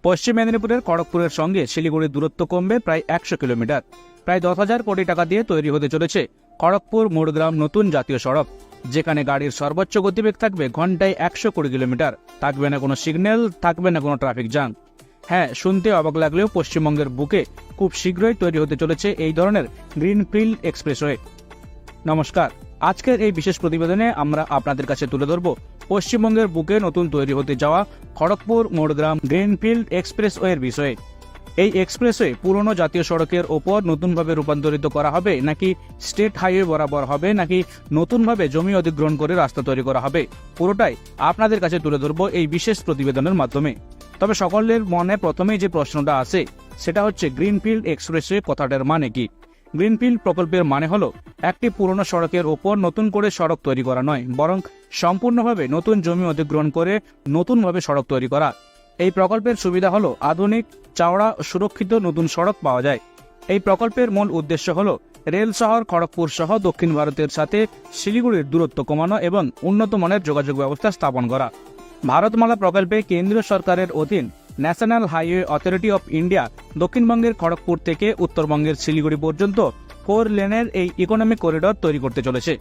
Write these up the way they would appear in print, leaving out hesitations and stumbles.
পশ্চিম মেদিনীপুরের খড়গপুরের সঙ্গে শিলিগুড়ির দূরত্ব কমবে প্রায় 100 কিলোমিটার। প্রায় 10,000 কোটি টাকা দিয়ে তৈরি হতে চলেছে খড়গপুর মোড়গ্রাম নতুন জাতীয় সড়ক, যেখানে গাড়ির সর্বোচ্চ গতিবেগ থাকবে ঘন্টায় 120 কিলোমিটার। থাকবে না কোনো সিগন্যাল, থাকবে না কোনো ট্রাফিক জ্যাম। হ্যাঁ, শুনতে অবাক লাগলেও পশ্চিমবঙ্গের বুকে খুব শীঘ্রই তৈরি হতে চলেছে এই ধরনের গ্রিনফিল্ড এক্সপ্রেসওয়ে। নমস্কার, আজকের এই বিশেষ প্রতিবেদনে আমরা আপনাদের কাছে তুলে ধরব পশ্চিমবঙ্গের বুকে নতুন তৈরি হতে যাওয়া খড়গপুর মোড়গ্রাম গ্রিনফিল্ড এক্সপ্রেসওয়ের বিষয়ে। এই এক্সপ্রেসওয়ে পুরনো জাতীয় সড়কের ওপর নতুনভাবে রূপান্তরিত করা হবে, নাকি স্টেট হাইওয়ে বরাবর হবে, নাকি নতুনভাবে জমি অধিগ্রহণ করে রাস্তা তৈরি করা হবে, পুরোটাই আপনাদের কাছে তুলে ধরব এই বিশেষ প্রতিবেদনের মাধ্যমে। তবে সকলের মনে প্রথমেই যে প্রশ্নটা আসে সেটা হচ্ছে গ্রিনফিল্ড এক্সপ্রেসওয়ে কথাটার মানে কি। গ্রিনফিল্ড প্রকল্পের মানে হলো একটি পুরনো সড়কের ওপর নতুন করে সড়ক তৈরি করা নয়, বরং সম্পূর্ণভাবে নতুন জমি অধিগ্রহণ করে নতুনভাবে সড়ক তৈরি করা। এই প্রকল্পের সুবিধা হলো আধুনিক, চওড়া, সুরক্ষিত নতুন সড়ক পাওয়া যায়। এই প্রকল্পের মূল উদ্দেশ্য হলো রেল শহর খড়গপুর সহ দক্ষিণ ভারতের সাথে শিলিগুড়ির দূরত্ব কমানো এবং উন্নত মানের যোগাযোগ ব্যবস্থা স্থাপন করা। ভারতমালা প্রকল্পে কেন্দ্রীয় সরকারের অধীন national highway authority of India দক্ষিণবঙ্গের খড়গপুর থেকে উত্তরবঙ্গের শিলিগুড়ি পর্যন্ত 4 লেনের এই ইকোনমিক করিডর তৈরি করতে চলেছে।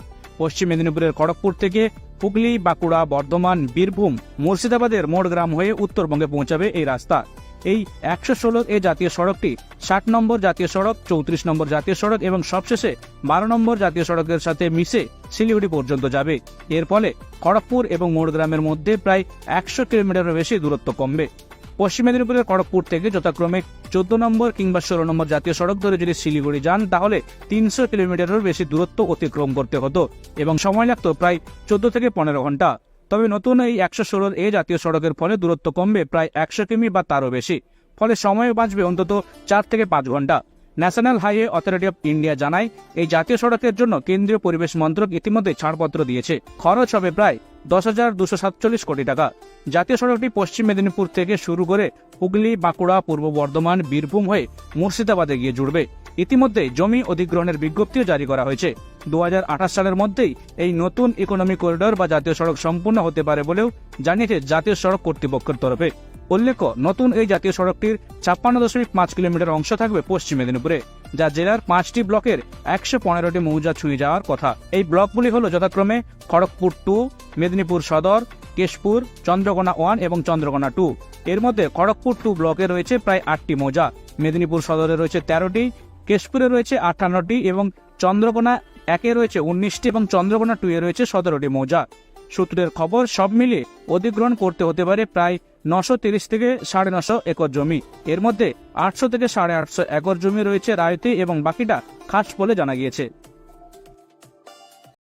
পশ্চিম মেদিনীপুরের খড়গপুর থেকে হুগলি, বাঁকুড়া, বর্ধমান, বীরভূম, মুর্শিদাবাদের মোড়গ্রাম হয়ে উত্তরবঙ্গে পৌঁছাবে এই রাস্তা। এই 116 এ জাতীয় সড়কটি 60 নম্বর জাতীয় সড়ক, 34 নম্বর জাতীয় সড়ক এবং সবশেষে 12 নম্বর জাতীয় সড়কের সাথে মিশে শিলিগুড়ি পর্যন্ত যাবে। এর ফলে খড়গপুর এবং মোড়গ্রামের মধ্যে প্রায় 100 কিলোমিটারের বেশি দূরত্ব কমবে। পশ্চিম মেদিনীপুরের খড়গপুর থেকে যথাক্রমে 14 নম্বর কিংবা 16 নম্বর জাতীয় সড়ক ধরে যদি শিলিগুড়ি যান, তাহলে 300 কিলোমিটারের বেশি দূরত্ব অতিক্রম করতে হতো এবং সময় লাগতো প্রায় 14 থেকে 15 ঘন্টা। তবে নতুন এই 116 এ জাতীয় সড়কের ফলে দূরত্ব কমবে প্রায় 100 কিমি বা তারও বেশি, ফলে সময় বাঁচবে অন্তত 4 থেকে 5 ঘন্টা। National highway authority of India জানায়, এই জাতীয় সড়কের জন্য কেন্দ্রীয় পরিবেশ মন্ত্রক ইতিমধ্যে ছাড়পত্র দিয়েছে। খরচ হবে প্রায় 10,247 কোটি টাকা। জাতীয় সড়কটি পশ্চিম মেদিনীপুর থেকে শুরু করে হুগলি, বাঁকুড়া, পূর্ব বর্ধমান, বীরভূম হয়ে মুর্শিদাবাদে গিয়ে জুড়বে। ইতিমধ্যে জমি অধিগ্রহণের বিজ্ঞপ্তিও জারি করা হয়েছে। 2028 সালের মধ্যেই এই নতুন ইকোনমিক করিডর বা জাতীয় সড়ক সম্পূর্ণ হতে পারে বলেও জানিয়েছে জাতীয় সড়ক কর্তৃপক্ষের তরফে। উল্লেখ্য, নতুন এই জাতীয় সড়কটির 56.5 কিলোমিটার অংশ থাকবে পশ্চিম মেদিনীপুরে, যা জেলার 5টি ব্লকের 115টি মৌজা ছুঁয়ে যাওয়ার কথা। এই ব্লকগুলি হল যথাক্রমে খড়গপুর 2, মেদিনীপুর সদর, কেশপুর, চন্দ্রকোনা 1 এবং চন্দ্রকোনা 2। এর মধ্যে খড়গপুর 2 ব্লকে রয়েছে প্রায় 8টি মৌজা, মেদিনীপুর সদরে রয়েছে 13টি, কেশপুরে রয়েছে 58টি এবং চন্দ্রকোনা 1-এ রয়েছে 19টি এবং চন্দ্রকোনা 2-এ রয়েছে 17টি মৌজা। সূত্রের খবর, সব মিলিয়ে অধিগ্রহণ করতে হতে পারে প্রায় 930 থেকে 950 একর জমি। এর মধ্যে 800 থেকে 850 একর জমি রয়েছে রায়তে এবং বাকিটা খাস বলে জানা গিয়েছে।